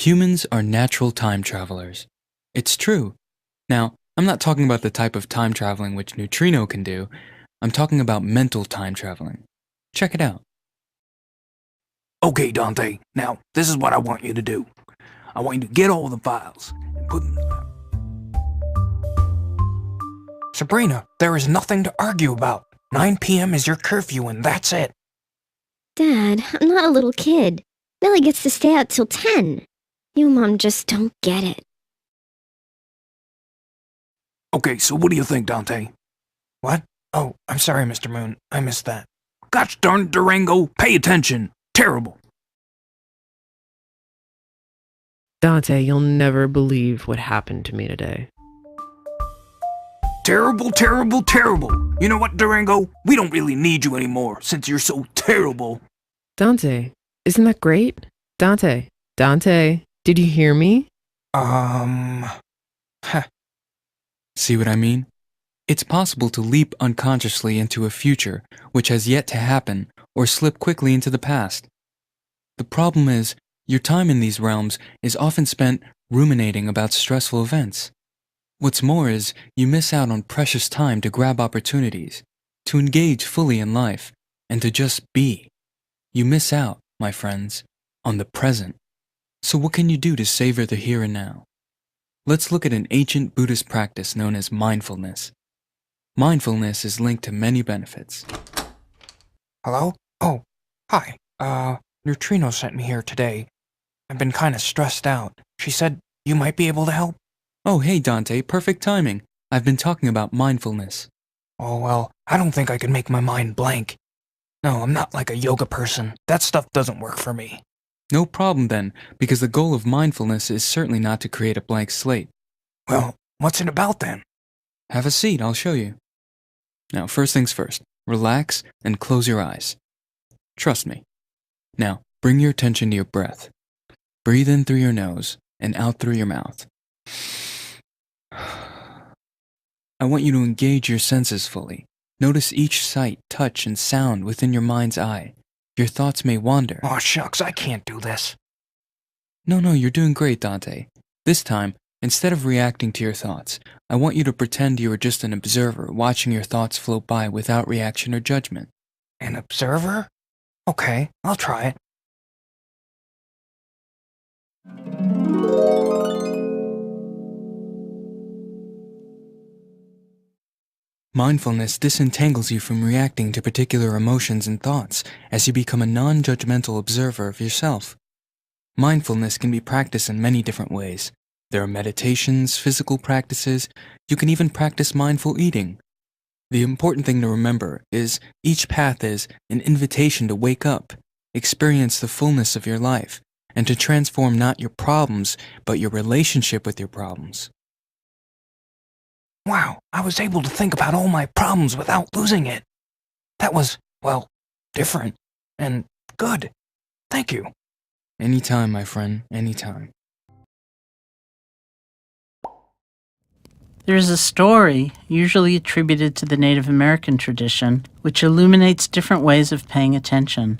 Humans are natural time travelers. It's true. Now, I'm not talking about the type of time traveling which Neutrino can do. I'm talking about mental time traveling. Check it out. Okay, Dante, now, this is what I want you to do. I want you to get all the files and put them... Sabrina, there is nothing to argue about. 9 p.m. is your curfew and that's it. Dad, I'm not a little kid. Millie gets to stay out till 10. You and Mom just don't get it. Okay, so what do you think, Dante? What? Oh, I'm sorry, Mr. Moon. I missed that. Gosh darn it, Durango, pay attention. Terrible. Dante, you'll never believe what happened to me today. Terrible, terrible, terrible. You know what, Durango? We don't really need you anymore since you're so terrible. Dante, isn't that great? Dante, did you hear me? See what I mean? It's possible to leap unconsciously into a future which has yet to happen or slip quickly into the past. The problem is, your time in these realms is often spent ruminating about stressful events. What's more is, you miss out on precious time to grab opportunities, to engage fully in life, and to just be. You miss out, my friends, on the present. So what can you do to savor the here and now? Let's look at an ancient Buddhist practice known as mindfulness. Mindfulness is linked to many benefits. Hello? Oh, hi. Neutrino sent me here today. I've been kinda stressed out. She said you might be able to help. Oh, hey Dante, perfect timing. I've been talking about mindfulness. Oh, well, I don't think I can make my mind blank. No, I'm not like a yoga person. That stuff doesn't work for me. No problem then, because the goal of mindfulness is certainly not to create a blank slate. Well, what's it about then? Have a seat, I'll show you. Now, first things first, relax and close your eyes. Trust me. Now, bring your attention to your breath. Breathe in through your nose and out through your mouth. I want you to engage your senses fully. Notice each sight, touch, and sound within your mind's eye. Your thoughts may wander. Aw, shucks, I can't do this. No, you're doing great, Dante. This time, instead of reacting to your thoughts, I want you to pretend you are just an observer watching your thoughts float by without reaction or judgment. An observer? Okay, I'll try it. Mindfulness disentangles you from reacting to particular emotions and thoughts as you become a non-judgmental observer of yourself. Mindfulness can be practiced in many different ways. There are meditations, physical practices. You can even practice mindful eating. The important thing to remember is each path is an invitation to wake up, experience the fullness of your life, and to transform not your problems, but your relationship with your problems. Wow, I was able to think about all my problems without losing it. That was, well, different and good. Thank you. Anytime, my friend, anytime. There is a story, usually attributed to the Native American tradition, which illuminates different ways of paying attention.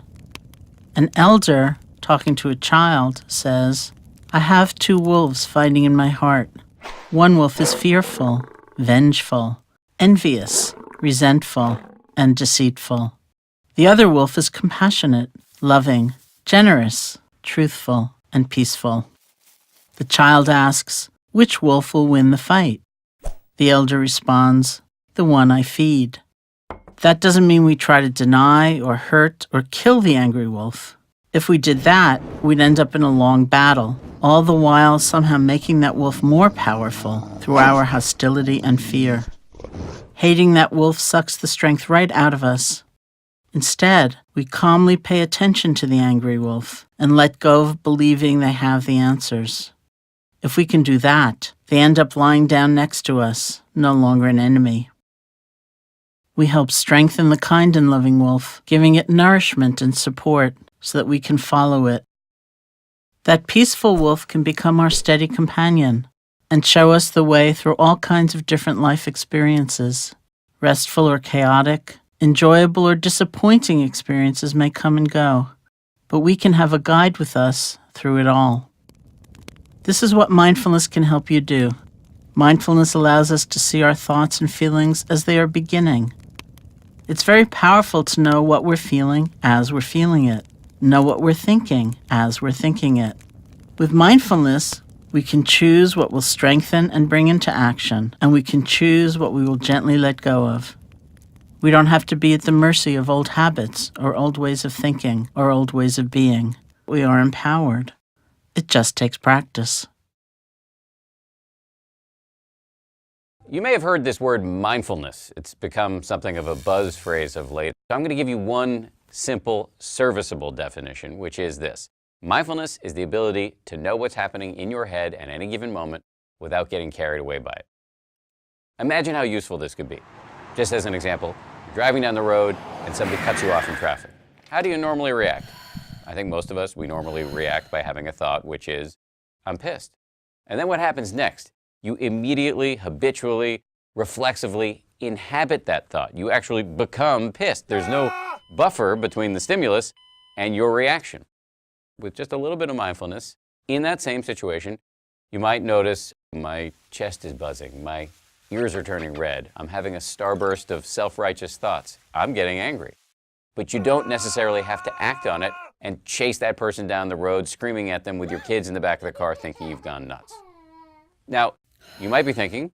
An elder, talking to a child, says, "I have 2 wolves fighting in my heart. One wolf is fearful, vengeful, envious, resentful, and deceitful. The other wolf is compassionate, loving, generous, truthful, and peaceful." The child asks, "Which wolf will win the fight?" The elder responds, "The one I feed." That doesn't mean we try to deny or hurt or kill the angry wolf. If we did that, we'd end up in a long battle, all the while somehow making that wolf more powerful through our hostility and fear. Hating that wolf sucks the strength right out of us. Instead, we calmly pay attention to the angry wolf and let go of believing they have the answers. If we can do that, they end up lying down next to us, no longer an enemy. We help strengthen the kind and loving wolf, giving it nourishment and support so that we can follow it. That peaceful wolf can become our steady companion and show us the way through all kinds of different life experiences. Restful or chaotic, enjoyable or disappointing experiences may come and go, but we can have a guide with us through it all. This is what mindfulness can help you do. Mindfulness allows us to see our thoughts and feelings as they are beginning. It's very powerful to know what we're feeling as we're feeling it, know what we're thinking as we're thinking it. With mindfulness, we can choose what will strengthen and bring into action, and we can choose what we will gently let go of. We don't have to be at the mercy of old habits or old ways of thinking or old ways of being. We are empowered. It just takes practice. You may have heard this word mindfulness. It's become something of a buzz phrase of late. So I'm going to give you one simple, serviceable definition, which is this. Mindfulness is the ability to know what's happening in your head at any given moment without getting carried away by it. Imagine how useful this could be. Just as an example, you're driving down the road and somebody cuts you off in traffic. How do you normally react? I think most of us, we normally react by having a thought, which is, I'm pissed. And then what happens next? You immediately, habitually, reflexively inhabit that thought. You actually become pissed. There's no buffer between the stimulus and your reaction. With just a little bit of mindfulness, in that same situation, you might notice my chest is buzzing, my ears are turning red, I'm having a starburst of self-righteous thoughts, I'm getting angry. But you don't necessarily have to act on it and chase that person down the road, screaming at them with your kids in the back of the car thinking you've gone nuts. Now, you might be thinking,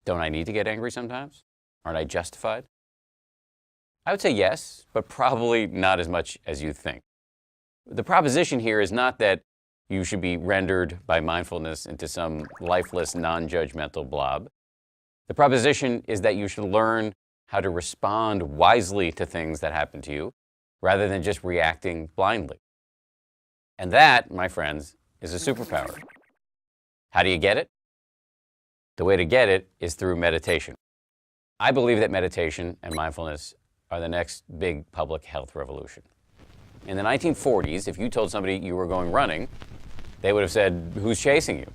don't I need to get angry sometimes? Aren't I justified? I would say yes, but probably not as much as you think. The proposition here is not that you should be rendered by mindfulness into some lifeless, non-judgmental blob. The proposition is that you should learn how to respond wisely to things that happen to you, rather than just reacting blindly. And that, my friends, is a superpower. How do you get it? The way to get it is through meditation. I believe that meditation and mindfulness are the next big public health revolution. In the 1940s, if you told somebody you were going running, they would have said, who's chasing you?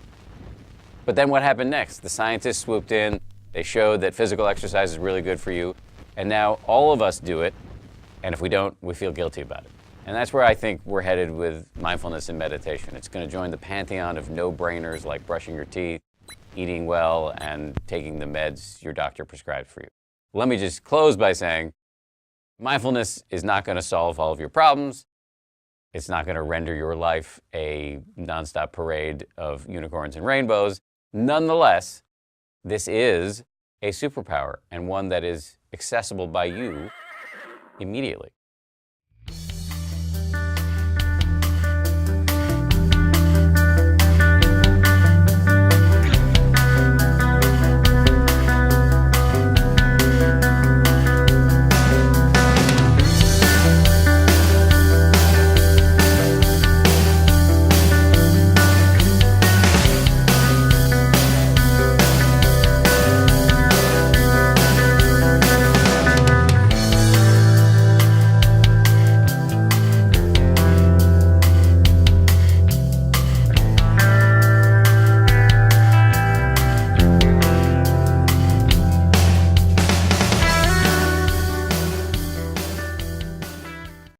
But then what happened next? The scientists swooped in, they showed that physical exercise is really good for you, and now all of us do it, and if we don't, we feel guilty about it. And that's where I think we're headed with mindfulness and meditation. It's going to join the pantheon of no-brainers like brushing your teeth, eating well, and taking the meds your doctor prescribed for you. Let me just close by saying, mindfulness is not going to solve all of your problems. It's not going to render your life a nonstop parade of unicorns and rainbows. Nonetheless, this is a superpower, and one that is accessible by you immediately.